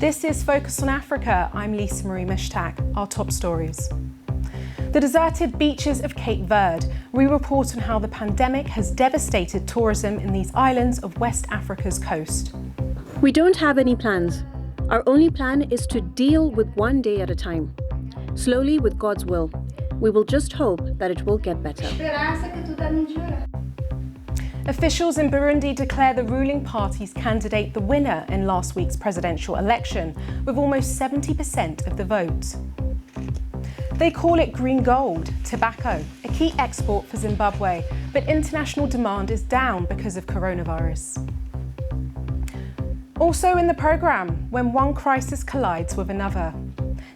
This is Focus on Africa. I'm Lisa Marie Mishtak. Our top stories. The deserted beaches of Cape Verde. We report on how the pandemic has devastated tourism in these islands of West Africa's coast. We don't have any plans. Our only plan is to deal with one day at a time. Slowly, with God's will. We will just hope that it will get better. Officials in Burundi declare the ruling party's candidate the winner in last week's presidential election, with almost 70% of the vote. They call it green gold, tobacco, a key export for Zimbabwe, but international demand is down because of coronavirus. Also in the programme, when one crisis collides with another.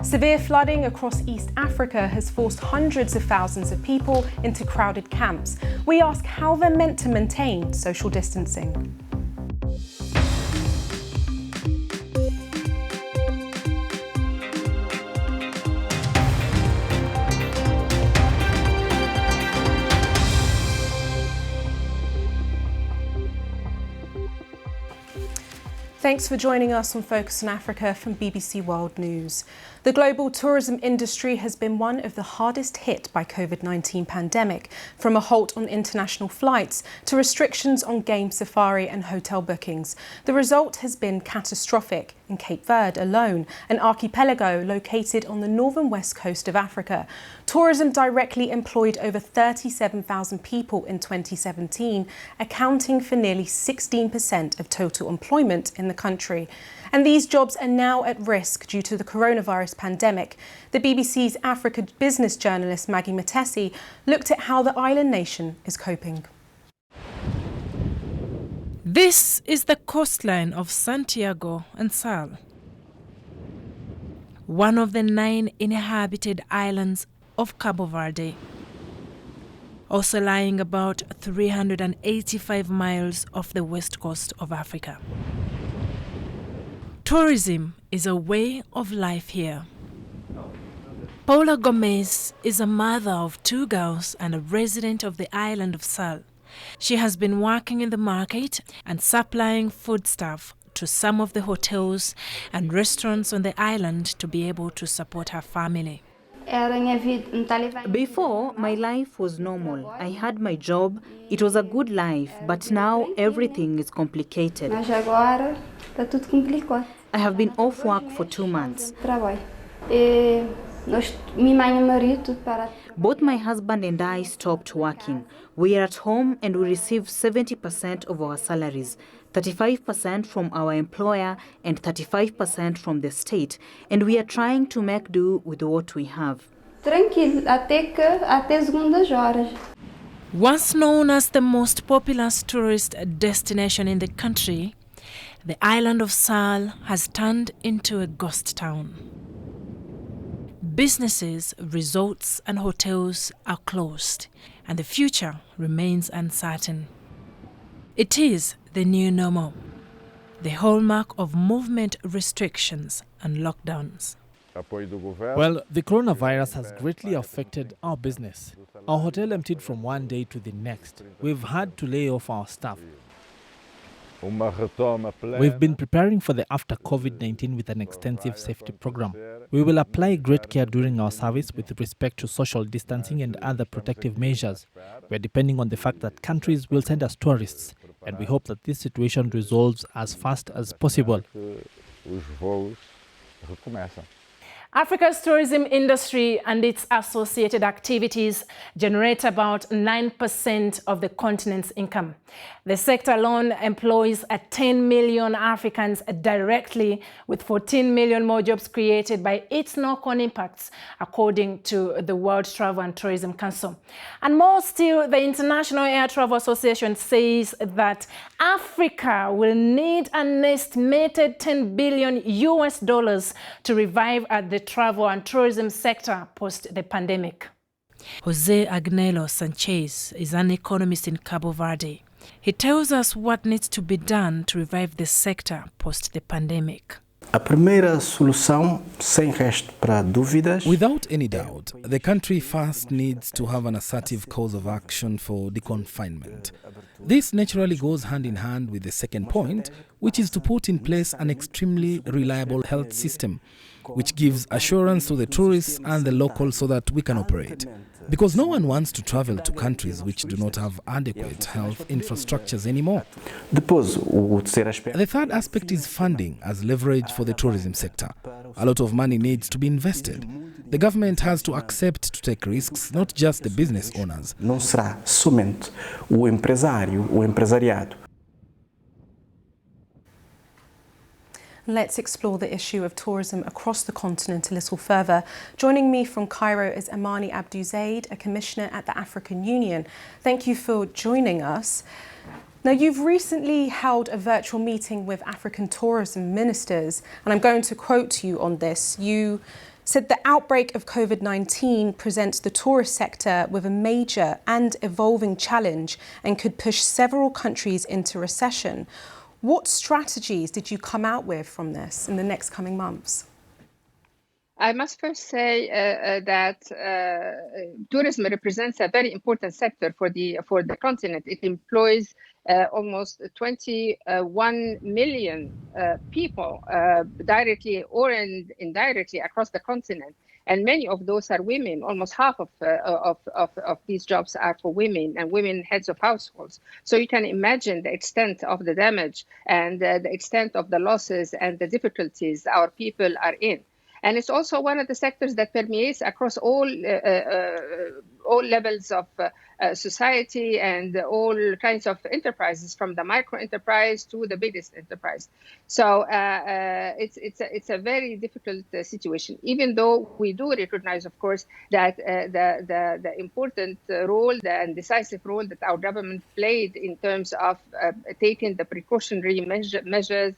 Severe flooding across East Africa has forced hundreds of thousands of people into crowded camps. We ask how they're meant to maintain social distancing. Thanks for joining us on Focus on Africa from BBC World News. The global tourism industry has been one of the hardest hit by COVID-19 pandemic, from a halt on international flights to restrictions on game safari and hotel bookings. The result has been catastrophic. In Cape Verde alone, an archipelago located on the northern west coast of Africa. Tourism directly employed over 37,000 people in 2017, accounting for nearly 16% of total employment in the country. And these jobs are now at risk due to the coronavirus pandemic. The BBC's Africa business journalist Maggie Matesi looked at how the island nation is coping. This is the coastline of Santiago and Sal, one of the 9 inhabited islands of Cape Verde, also lying about 385 miles off the west coast of Africa. Tourism is a way of life here. Paula Gomez is a mother of 2 girls and a resident of the island of Sal. She has been working in the market and supplying foodstuff to some of the hotels and restaurants on the island to be able to support her family. Before, my life was normal. I had my job. It was a good life, but now everything is complicated. I have been off work for 2 months. Both my husband and I stopped working. We are at home and we receive 70% of our salaries, 35% from our employer and 35% from the state, and we are trying to make do with what we have. Once known as the most popular tourist destination in the country, the island of Sal has turned into a ghost town. Businesses, resorts and hotels are closed, and the future remains uncertain. It is the new normal, the hallmark of movement restrictions and lockdowns. Well, the coronavirus has greatly affected our business. Our hotel emptied from one day to the next. We've had to lay off our staff. We've been preparing for the after COVID-19 with an extensive safety program. We will apply great care during our service with respect to social distancing and other protective measures. We're depending on the fact that countries will send us tourists, and we hope that this situation resolves as fast as possible. Africa's tourism industry and its associated activities generate about 9% of the continent's income. The sector alone employs 10 million Africans directly, with 14 million more jobs created by its knock-on impacts, according to the World Travel and Tourism Council. And more still, the International Air Travel Association says that Africa will need an estimated $10 billion to revive the travel and tourism sector post the pandemic. Jose Agnello Sanchez is an economist in Cape Verde. He tells us what needs to be done to revive the sector post the pandemic. A primeira solução, sem resto para dúvidas. Without any doubt, the country first needs to have an assertive course of action for deconfinement. This naturally goes hand in hand with the second point, which is to put in place an extremely reliable health system, which gives assurance to the tourists and the locals so that we can operate. Because no one wants to travel to countries which do not have adequate health infrastructures anymore. The third aspect is funding as leverage for the tourism sector. A lot of money needs to be invested. The government has to accept to take risks, not just the business owners. Não será somente o empresário, o empresariado. Let's explore the issue of tourism across the continent a little further. Joining me from Cairo is Amani Abduzaid, a commissioner at the African Union. Thank you for joining us. Now, you've recently held a virtual meeting with African tourism ministers, and I'm going to quote you on this. You said the outbreak of COVID-19 presents the tourist sector with a major and evolving challenge and could push several countries into recession. What strategies did you come out with from this in the next coming months? I must first say that tourism represents a very important sector for the continent. It employs almost 21 million people directly or indirectly across the continent. And many of those are women. Almost half of these jobs are for women and women heads of households. So you can imagine the extent of the damage and the extent of the losses and the difficulties our people are in. And it's also one of the sectors that permeates across all levels of society and all kinds of enterprises, from the micro enterprise to the biggest enterprise. So it's a very difficult situation, even though we do recognize, of course, that the important role and decisive role that our government played in terms of taking the precautionary measures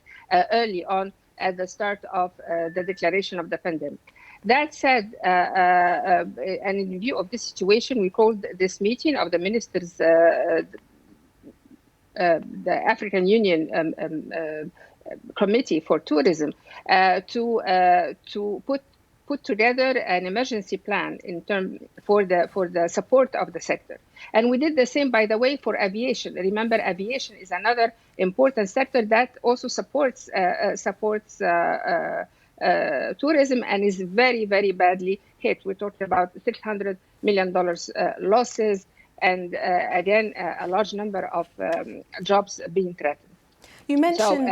early on at the start of the declaration of the pandemic. That said, and in view of this situation, we called this meeting of the ministers, the African Union Committee for Tourism, to put together an emergency plan for the support of the sector. And we did the same, by the way, for aviation. Remember, aviation is another important sector that also supports tourism and is very, very badly hit. We're talking about $600 million losses and, again, a large number of jobs being threatened. You mentioned...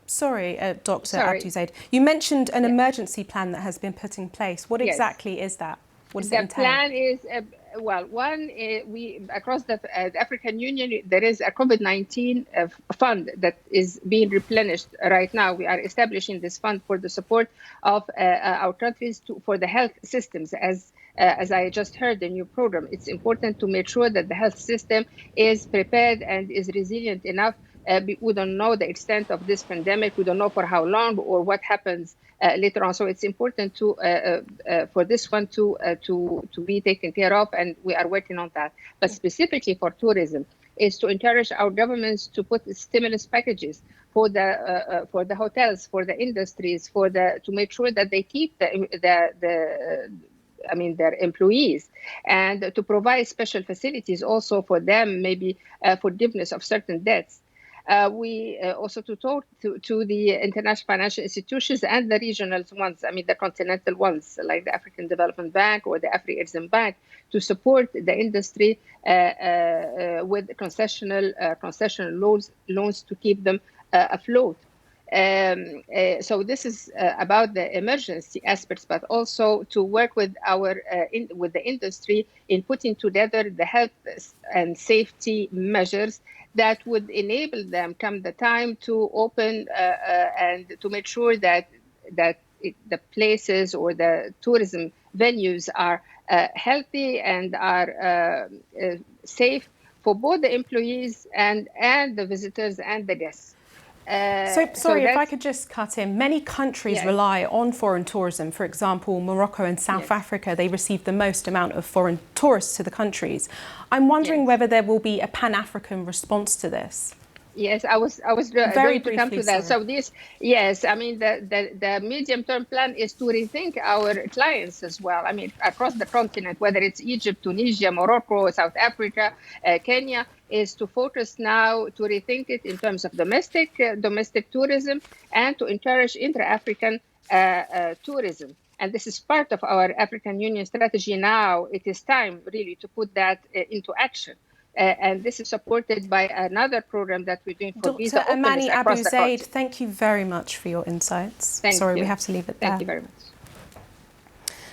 Dr. Abduzaid, you mentioned an emergency plan that has been put in place. What exactly is that? What does it entail? The plan is, we across the African Union, there is a COVID-19 fund that is being replenished right now. We are establishing this fund for the support of our countries for the health systems. As I just heard in your program, it's important to make sure that the health system is prepared and is resilient enough. We don't know the extent of this pandemic. We don't know for how long or what happens later on. So it's important for this one to be taken care of, and we are working on that. But specifically for tourism, is to encourage our governments to put stimulus packages for the hotels, for the industries, to make sure that they keep their employees, and to provide special facilities also for them, maybe forgiveness of certain debts. We also to talk to the international financial institutions and the regional ones, the continental ones, like the African Development Bank or the Afri-Exim Bank, to support the industry with concessional loans to keep them afloat. So this is about the emergency aspects, but also to work with with the industry in putting together the health and safety measures that would enable them, come the time, to open and to make sure that the places or the tourism venues are healthy and are safe for both the employees and the visitors and the guests. If I could just cut in, many countries rely on foreign tourism. For example, Morocco and South Africa, they receive the most amount of foreign tourists to the countries. I'm wondering whether there will be a Pan-African response to this. Yes, I was Very going to come to briefly, that. sorry. So this, yes, I mean the medium-term plan is to rethink our clients as well. I mean across the continent, whether it's Egypt, Tunisia, Morocco, South Africa, Kenya, is to focus now to rethink it in terms of domestic tourism and to encourage intra-African tourism. And this is part of our African Union strategy now. It is time really to put that into action. And this is supported by another program that we're doing for visa Dr. openness Amani across the Abu-Zaid, continent. thank you very much for your insights. Thank Sorry, you. we have to leave it there. Thank you very much.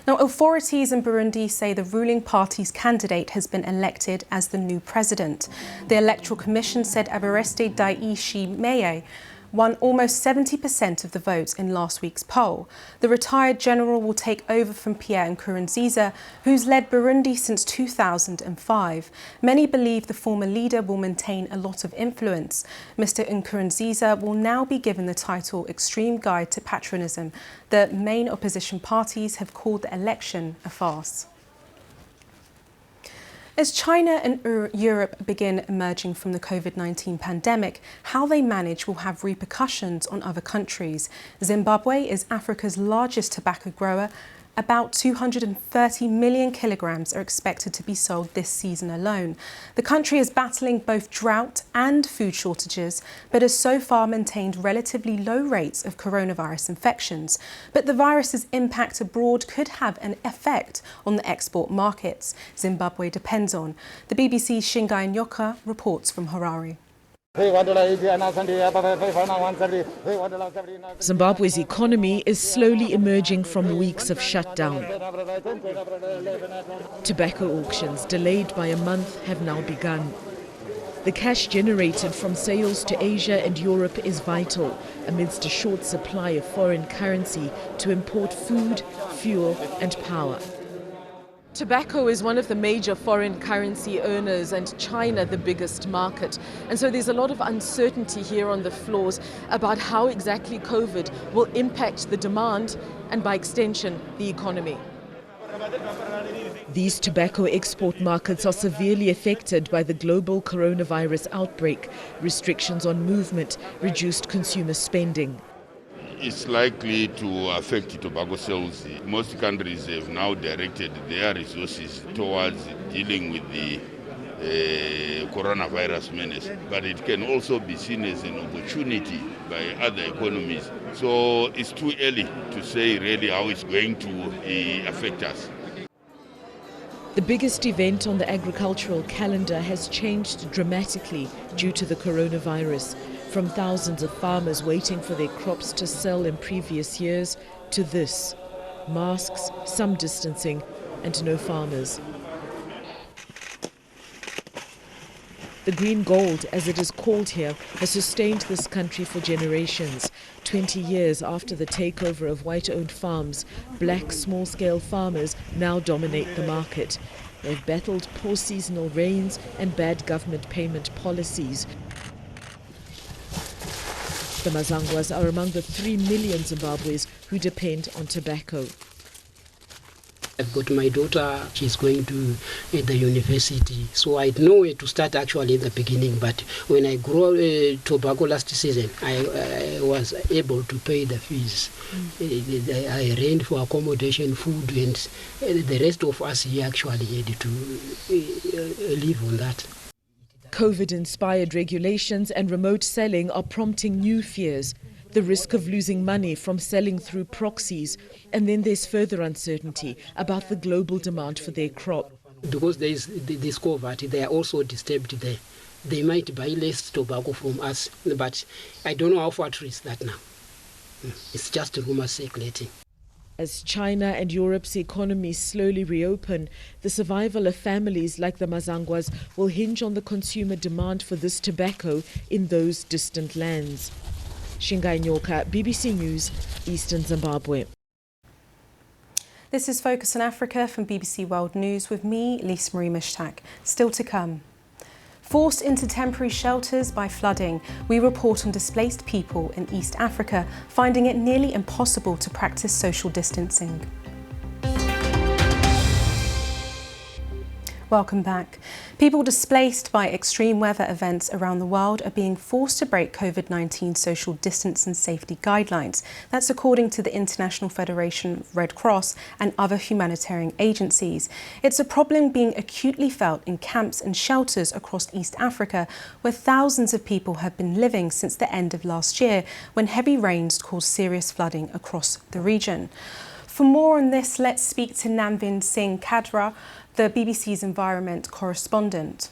Now, authorities in Burundi say the ruling party's candidate has been elected as the new president. The Electoral Commission said Evariste Ndayishimiye won almost 70% of the votes in last week's poll. The retired general will take over from Pierre Nkurunziza, who's led Burundi since 2005. Many believe the former leader will maintain a lot of influence. Mr. Nkurunziza will now be given the title Extreme Guide to Patriotism. The main opposition parties have called the election a farce. As China and Europe begin emerging from the COVID-19 pandemic, how they manage will have repercussions on other countries. Zimbabwe is Africa's largest tobacco grower. About 230 million kilograms are expected to be sold this season alone. The country is battling both drought and food shortages, but has so far maintained relatively low rates of coronavirus infections. But the virus's impact abroad could have an effect on the export markets Zimbabwe depends on. The BBC's Shingai Nyoka reports from Harare. Zimbabwe's economy is slowly emerging from weeks of shutdown. Tobacco auctions, delayed by a month, have now begun. The cash generated from sales to Asia and Europe is vital amidst a short supply of foreign currency to import food, fuel and power. Tobacco is one of the major foreign currency earners and China the biggest market. And so there's a lot of uncertainty here on the floors about how exactly COVID will impact the demand and by extension the economy. These tobacco export markets are severely affected by the global coronavirus outbreak, restrictions on movement, reduced consumer spending. It's likely to affect tobacco sales. Most countries have now directed their resources towards dealing with the coronavirus menace, but it can also be seen as an opportunity by other economies. So it's too early to say really how it's going to affect us. The biggest event on the agricultural calendar has changed dramatically due to the coronavirus. From thousands of farmers waiting for their crops to sell in previous years to this. Masks, some distancing, and no farmers. The green gold, as it is called here, has sustained this country for generations. 20 years after the takeover of white-owned farms, black small-scale farmers now dominate the market. They've battled poor seasonal rains and bad government payment policies. The Mazangwas are among the 3 million Zimbabweans who depend on tobacco. I've got my daughter, she's going to the university, so I know where to start actually in the beginning, but when I grew tobacco last season, I was able to pay the fees. I rent for accommodation, food, and the rest of us here actually had to live on that. COVID-inspired regulations and remote selling are prompting new fears. The risk of losing money from selling through proxies. And then there's further uncertainty about the global demand for their crop. Because there is this COVID, they are also disturbed there. They might buy less tobacco from us, but I don't know how far true is that now. It's just rumors circulating. As China and Europe's economies slowly reopen, the survival of families like the Mazangwas will hinge on the consumer demand for this tobacco in those distant lands. Shingai Nyoka, BBC News, Eastern Zimbabwe. This is Focus on Africa from BBC World News with me, Lisa Marie Mishtak. Still to come. Forced into temporary shelters by flooding, we report on displaced people in East Africa, finding it nearly impossible to practice social distancing. Welcome back. People displaced by extreme weather events around the world are being forced to break COVID-19 social distance and safety guidelines. That's according to the International Federation of Red Cross and other humanitarian agencies. It's a problem being acutely felt in camps and shelters across East Africa, where thousands of people have been living since the end of last year, when heavy rains caused serious flooding across the region. For more on this, let's speak to Navin Singh Kadra, the BBC's environment correspondent.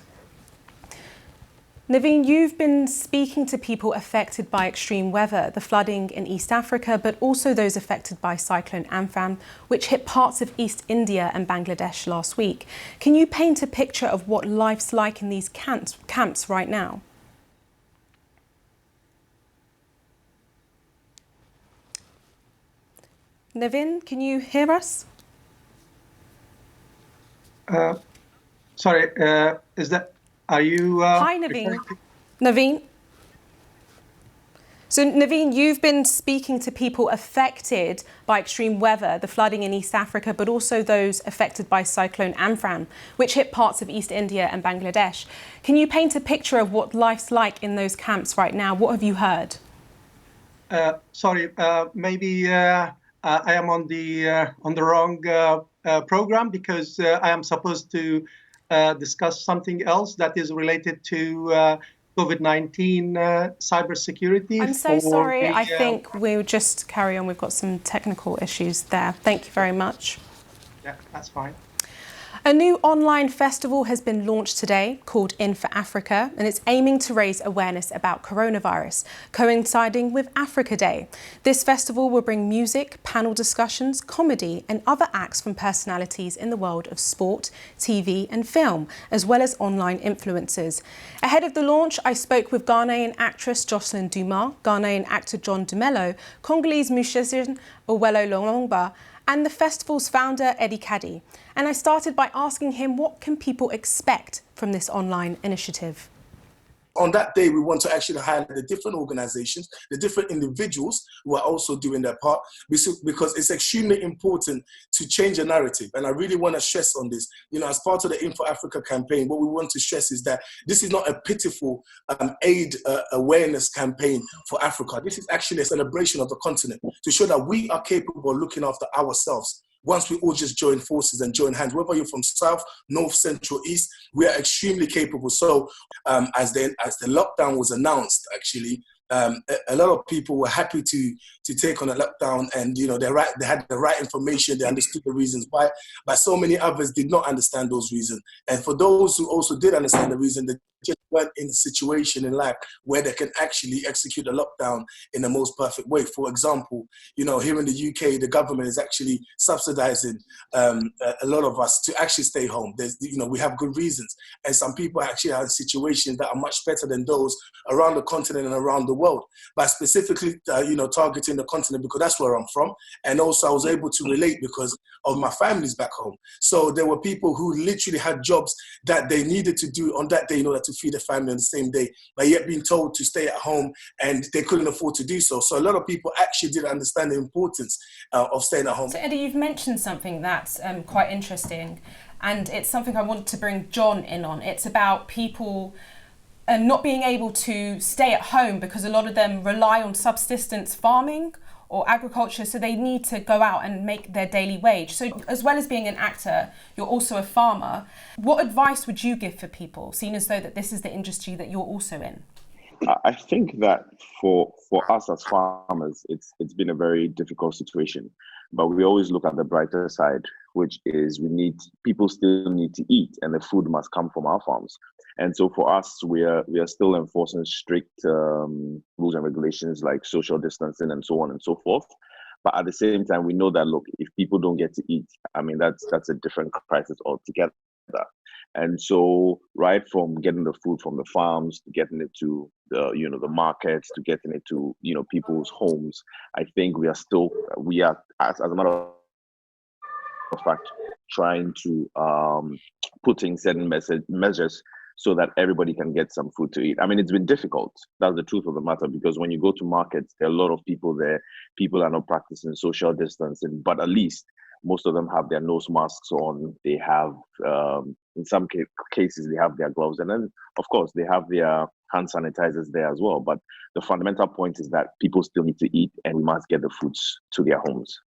Navin, you've been speaking to people affected by extreme weather, the flooding in East Africa, but also those affected by Cyclone Amphan, which hit parts of East India and Bangladesh last week. Can you paint a picture of what life's like in these camps right now? Navin, can you hear us? Sorry, are you... Hi, Navin. Navin? So, Navin, you've been speaking to people affected by extreme weather, the flooding in East Africa, but also those affected by Cyclone Amphan, which hit parts of East India and Bangladesh. Can you paint a picture of what life's like in those camps right now? What have you heard? Maybe I am on the wrong program, because I am supposed to discuss something else that is related to COVID-19 cybersecurity. I'm so sorry. I think we'll just carry on. We've got some technical issues there. Thank you very much. Yeah, that's fine. A new online festival has been launched today called In for Africa, and it's aiming to raise awareness about coronavirus, coinciding with Africa Day. This festival will bring music, panel discussions, comedy and other acts from personalities in the world of sport, TV and film, as well as online influencers. Ahead of the launch, I spoke with Ghanaian actress Jocelyn Dumas, Ghanaian actor John DeMello, Congolese musician Owelo Longomba, and the festival's founder, Eddie Caddy. And I started by asking him, what can people expect from this online initiative? On that day, we want to actually highlight the different organizations, the different individuals who are also doing their part, because it's extremely important to change a narrative. And I really want to stress on this. You know, as part of the Info Africa campaign, what we want to stress is that this is not a pitiful aid awareness campaign for Africa. This is actually a celebration of the continent to show that we are capable of looking after ourselves. Once we all just join forces and join hands, whether you're from South, North, Central, East, we are extremely capable. So as the lockdown was announced, actually, a lot of people were happy to take on a lockdown, and you know they had the right information, they understood the reasons why, but so many others did not understand those reasons. And for those who also did understand the reason, they just weren't in a situation in life where they can actually execute a lockdown in the most perfect way. For example, you know, here in the UK, the government is actually subsidizing a lot of us to actually stay home. We have good reasons, and some people actually have situations that are much better than those around the continent and around the world. But specifically, targeting the continent, because that's where I'm from, and also I was able to relate because of my family's back home. So there were people who literally had jobs that they needed to do on that day in order to feed their family on the same day, but yet being told to stay at home, and they couldn't afford to do so. So a lot of people actually didn't understand the importance of staying at home. So Eddie, you've mentioned something that's quite interesting, and it's something I want to bring John in on. It's about people not being able to stay at home because a lot of them rely on subsistence farming or agriculture, so they need to go out and make their daily wage. So as well as being an actor, you're also a farmer. What advice would you give for people, seeing as though that this is the industry that you're also in? I think that for us as farmers, it's been a very difficult situation, but we always look at the brighter side, which is people still need to eat, and the food must come from our farms. And so for us, we are still enforcing strict rules and regulations like social distancing and so on and so forth. But at the same time, we know that, look, if people don't get to eat, I mean, that's a different crisis altogether. And so right from getting the food from the farms, to getting it to the markets, to getting it to, people's homes, I think we are as a matter of fact, trying to put in certain measures so that everybody can get some food to eat. I mean, it's been difficult. That's the truth of the matter, because when you go to markets, there are a lot of people there. People are not practicing social distancing, but at least most of them have their nose masks on. They have In some cases, they have their gloves, and then, of course, they have their hand sanitizers there as well. But the fundamental point is that people still need to eat, and we must get the foods to their homes.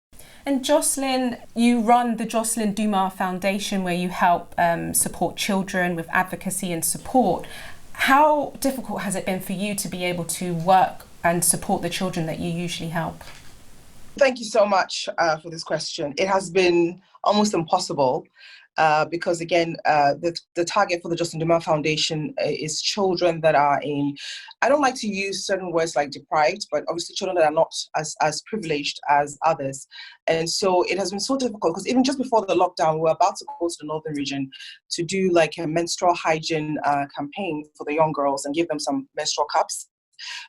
And Jocelyn, you run the Jocelyn Dumas Foundation, where you help support children with advocacy and support. How difficult has it been for you to be able to work and support the children that you usually help? Thank you so much for this question. It has been almost impossible because, again, the target for the Jocelyn Dumas Foundation is children that are in, I don't like to use certain words like deprived, but obviously children that are not as privileged as others. And so it has been so difficult because even just before the lockdown, we were about to go to the northern region to do like a menstrual hygiene campaign for the young girls and give them some menstrual cups.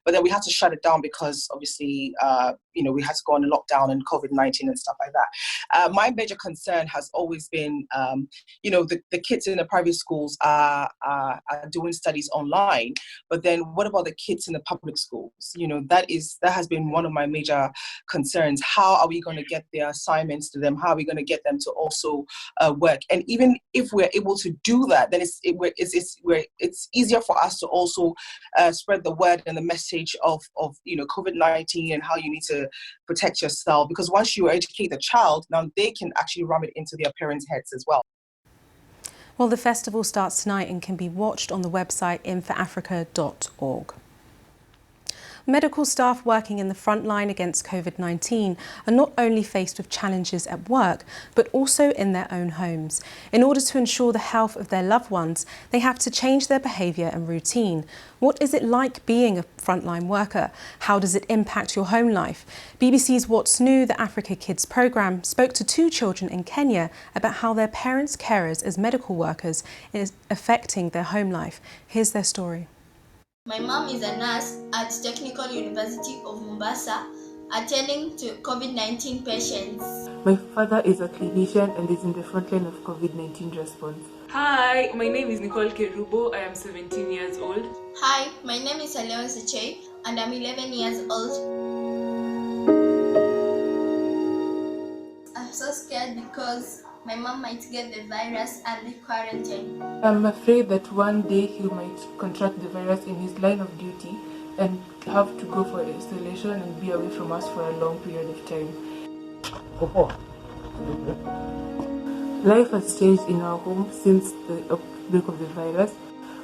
But then we had to shut it down because obviously, we had to go on a lockdown and COVID-19 and stuff like that. My major concern has always been, the kids in the private schools are doing studies online, but then what about the kids in the public schools? That has been one of my major concerns. How are we going to get their assignments to them? How are we going to get them to also work? And even if we're able to do that, then it's easier for us to also spread the word and the message of COVID-19 and how you need to protect yourself, because once you educate the child, now they can actually ram it into their parents' heads as well. Well, the festival starts tonight and can be watched on the website inforafrica.org. Medical staff working in the front line against COVID-19 are not only faced with challenges at work, but also in their own homes. In order to ensure the health of their loved ones, they have to change their behaviour and routine. What is it like being a frontline worker? How does it impact your home life? BBC's What's New, the Africa Kids programme, spoke to 2 children in Kenya about how their parents' carers as medical workers is affecting their home life. Here's their story. My mom is a nurse at Technical University of Mombasa, attending to COVID-19 patients. My father is a clinician and is in the front line of COVID-19 response. Hi, my name is Nicole Kerubo. I am 17 years old. Hi, my name is Aleon Seche and I'm 11 years old. I'm so scared because my mom might get the virus and be quarantined. I'm afraid that one day he might contract the virus in his line of duty and have to go for isolation and be away from us for a long period of time. Life has changed in our home since the outbreak of the virus.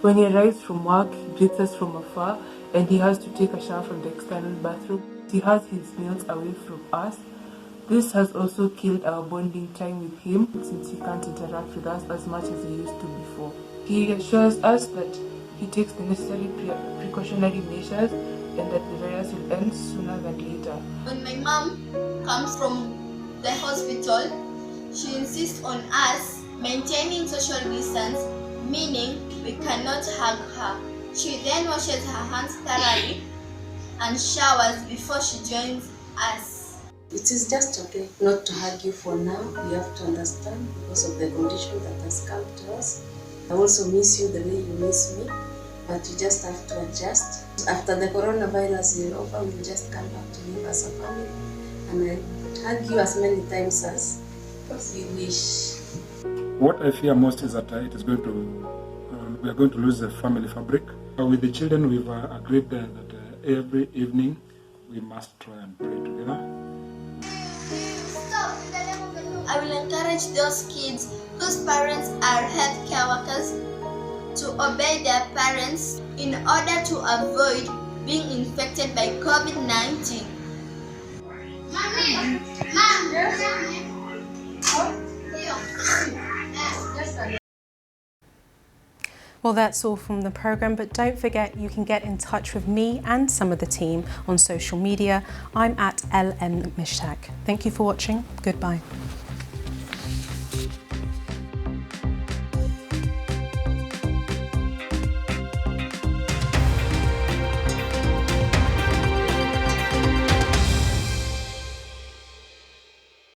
When he arrives from work, he greets us from afar and he has to take a shower from the external bathroom. He has his meals away from us. This has also killed our bonding time with him since he can't interact with us as much as he used to before. He assures us that he takes the necessary precautionary measures and that the virus will end sooner than later. When my mom comes from the hospital, she insists on us maintaining social distance, meaning we cannot hug her. She then washes her hands thoroughly and showers before she joins us. It is just okay not to hug you for now. We have to understand because of the condition that has come to us. I also miss you the way you miss me, but you just have to adjust. After the coronavirus is over, we'll just come back to live as a family, and I hug you as many times as you wish. What I fear most is that it is going to, we are going to lose the family fabric. With the children, we've agreed that every evening we must try and pray together. I will encourage those kids whose parents are healthcare workers to obey their parents in order to avoid being infected by COVID-19. Well, that's all from the programme, but don't forget you can get in touch with me and some of the team on social media. I'm at LM Mishtak. Thank you for watching. Goodbye.